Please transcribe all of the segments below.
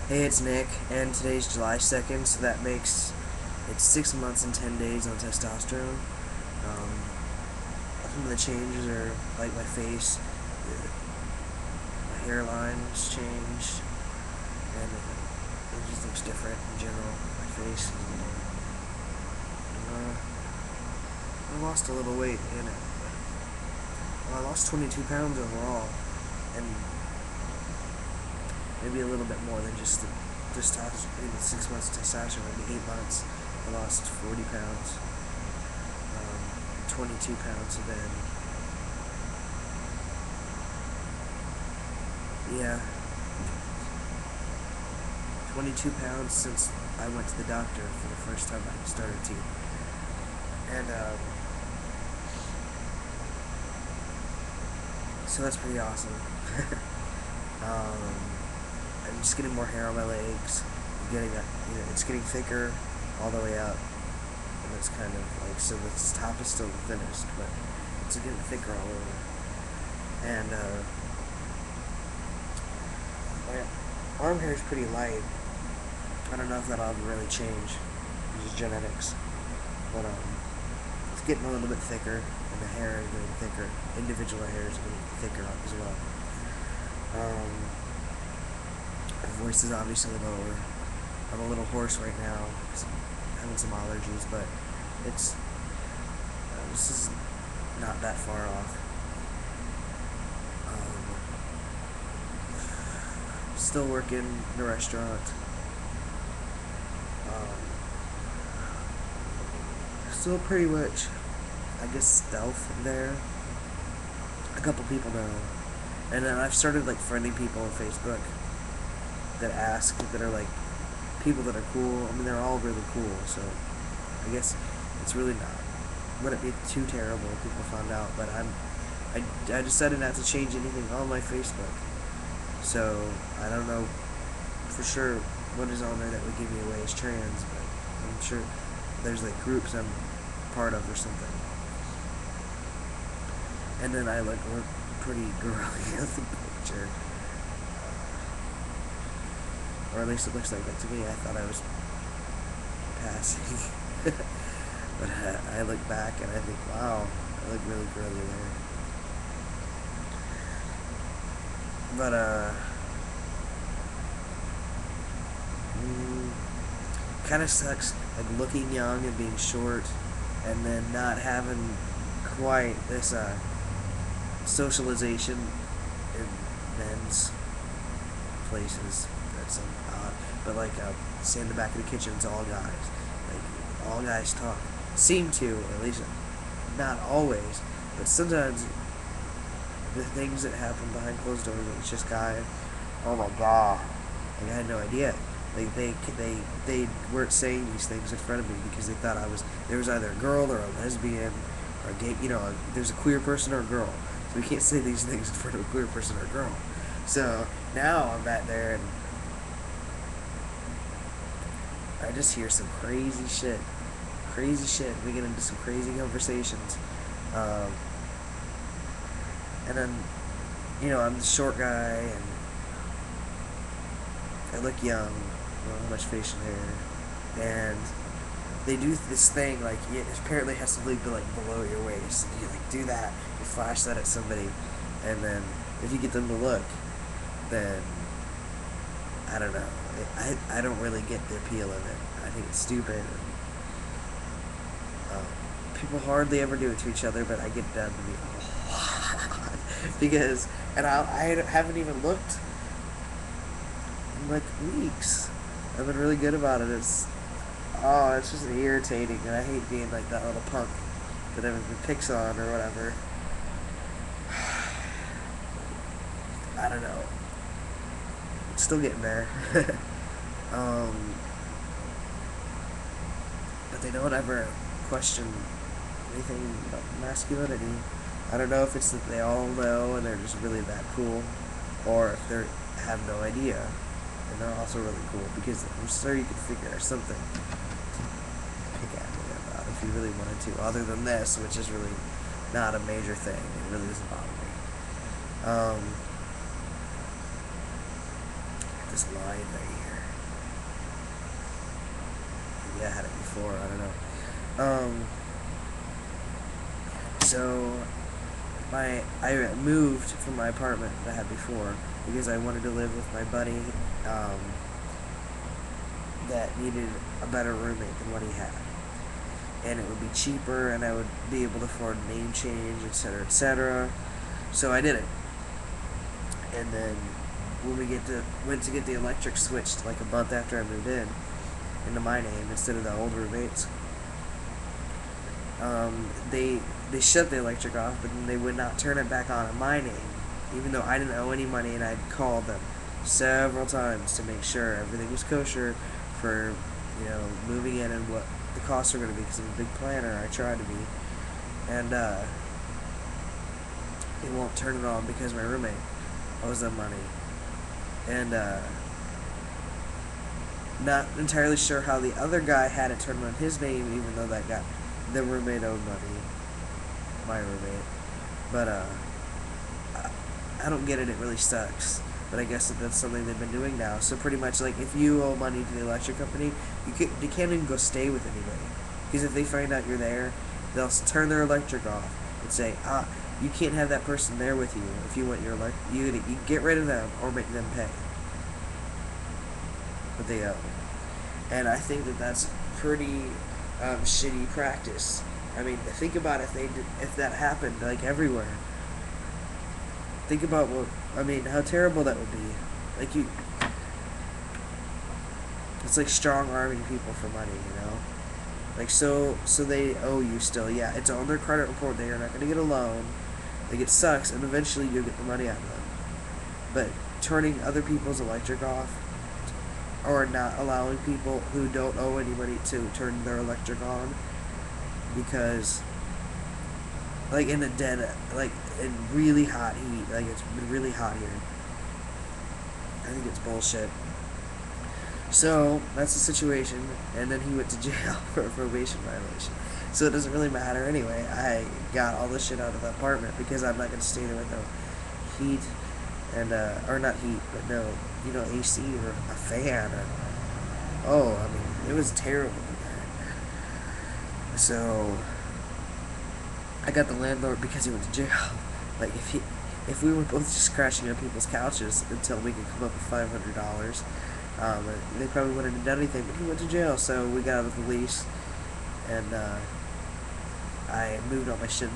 Hey, it's Nick, and today's July 2nd, so that makes it's 6 months and 10 days on testosterone. Um, some of the changes are like my face, my hairline's changed, and it just looks different in general. My face. I lost a little weight in it. Well, I lost 22 pounds overall, and maybe a little bit more than just the testosterone. In 6 months of testosterone, maybe 8 months, I lost 40 pounds. 22 pounds have been, yeah, 22 pounds since I went to the doctor for the first time I started to. And, so that's pretty awesome. I'm just getting more hair on my legs. It's getting thicker all the way up. And it's kind of like, so the top is still the thinnest, but it's getting thicker all over. And, my arm hair is pretty light. I don't know if that'll ever really change. It's just genetics. But, it's getting a little bit thicker, and the hair is getting thicker. Individual hair is getting thicker as well. My voice is obviously lower. I'm a little hoarse right now because I'm having some allergies, but this is not that far off. Still working in a restaurant. Still pretty much, I guess, stealth there. A couple people know. And then I've started like friending people on Facebook that ask, that are like people that are cool. I mean, they're all really cool, so I guess it's really not, wouldn't be too terrible if people found out. But I decided not to change anything on my Facebook, so I don't know for sure what is on there that would give me away as trans, but I'm sure there's like groups I'm part of or something. And then I look pretty girly in the picture. Or at least it looks like that to me. I thought I was passing. But I look back and I think, wow, I look really girly there. But, kind of sucks, like, looking young and being short, and then not having quite this, socialization in men's places. That's odd. But like, say in the back of the kitchen, it's all guys. Like, all guys talk. Seem to, at least, not always, but sometimes the things that happen behind closed doors, when it's just guys. Oh my god! Like, I had no idea. Like, they weren't saying these things in front of me because they thought there was either a girl or a lesbian or a gay. There's a queer person or a girl. So we can't say these things in front of a queer person or a girl. So now I'm back there and I just hear some crazy shit. Crazy shit. We get into some crazy conversations. And then, I'm the short guy and I look young. I don't have much facial hair. And they do this thing, like, it apparently has to be like below your waist. And you like do that, you flash that at somebody, and then if you get them to look, then I don't know. I don't really get the appeal of it. I think it's stupid. People hardly ever do it to each other, but I get it done to me a lot because, and I haven't even looked in like weeks. I've been really good about it. It's just irritating, and I hate being like that little punk that everyone picks on or whatever. I don't know. Still getting there. But they don't ever question anything about masculinity. I don't know if it's that they all know and they're just really that cool, or if they have no idea and they're also really cool, because I'm sure you could figure out something to pick at me about if you really wanted to, other than this, which is really not a major thing. It really doesn't bother me. This line right here. maybe I had it before, I don't know. So I moved from my apartment that I had before because I wanted to live with my buddy that needed a better roommate than what he had. And it would be cheaper, and I would be able to afford a name change, etc., etc. So I did it. And then when we went to get the electric switched, like a month after I moved in, into my name instead of the old roommates, they shut the electric off, but then they would not turn it back on in my name, even though I didn't owe any money, and I'd called them several times to make sure everything was kosher for, moving in and what the costs are going to be, because I'm a big planner. I try to be, and they won't turn it on because my roommate owes them money, and not entirely sure how the other guy had it turned on his name, even though the roommate owed money, my roommate, but I don't get it. It really sucks. But I guess that's something they've been doing now. So pretty much, like, if you owe money to the electric company, you can't even go stay with anybody. Because if they find out you're there, they'll turn their electric off and say, you can't have that person there with you if you want your you get rid of them or make them pay what they owe. And I think that's pretty shitty practice. I mean, think about if that happened, like, everywhere. Think about how terrible that would be. Like, it's like strong-arming people for money, Like, so they owe you still. Yeah, it's on their credit report. They are not going to get a loan. Like, it sucks, and eventually you'll get the money out of them. But turning other people's electric off, or not allowing people who don't owe anybody to turn their electric on, because, like, in really hot heat, like, it's been really hot here, I think it's bullshit. So that's the situation, and then he went to jail for a probation violation. So it doesn't really matter anyway. I got all this shit out of the apartment because I'm not going to stay there with no heat, and or not heat, but no, AC or a fan, or it was terrible. So I got the landlord because he went to jail. Like, if we were both just crashing on people's couches until we could come up with $500, they probably wouldn't have done anything. But he went to jail, so we got out of the lease, and I moved all my shit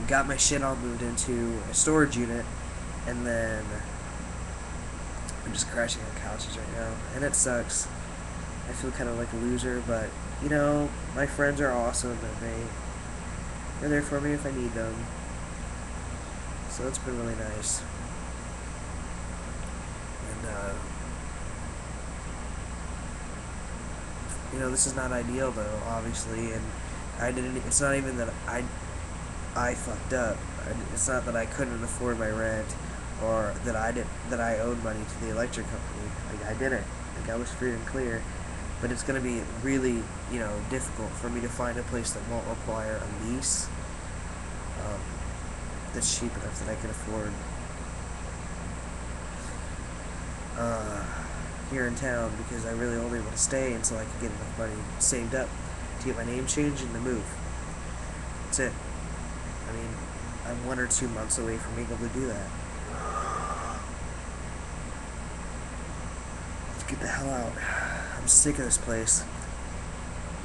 got my shit all moved into a storage unit, and then I'm just crashing on couches right now, and it sucks. I feel kind of like a loser, but, my friends are awesome, and they're there for me if I need them. So it's been really nice. And, this is not ideal, though, obviously, and it's not even that I fucked up. It's not that I couldn't afford my rent, or that I owed money to the electric company. Like, I didn't. Like, I was free and clear. But it's going to be really, difficult for me to find a place that won't require a lease that's cheap enough that I can afford here in town, because I really only want to stay until I can get enough money saved up to get my name changed and to move. That's it. I'm 1 or 2 months away from being able to do that. Let's get the hell out. I'm sick of this place.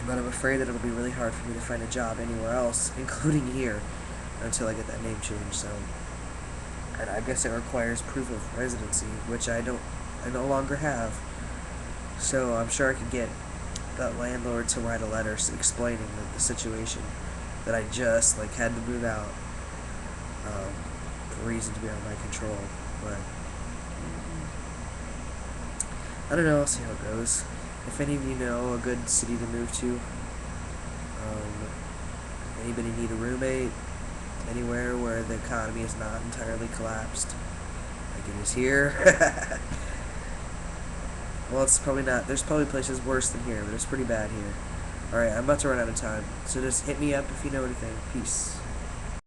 But I'm afraid that it'll be really hard for me to find a job anywhere else, including here, until I get that name change. So, and I guess it requires proof of residency, which I no longer have. So I'm sure I could get that landlord to write a letter explaining the situation, that I just had to move out for reasons beyond my control. But I don't know. I'll see how it goes. If any of you know a good city to move to, anybody need a roommate anywhere where the economy is not entirely collapsed like it is here? Well, it's probably not. There's probably places worse than here, but it's pretty bad here. Alright, I'm about to run out of time, so just hit me up if you know anything. Peace.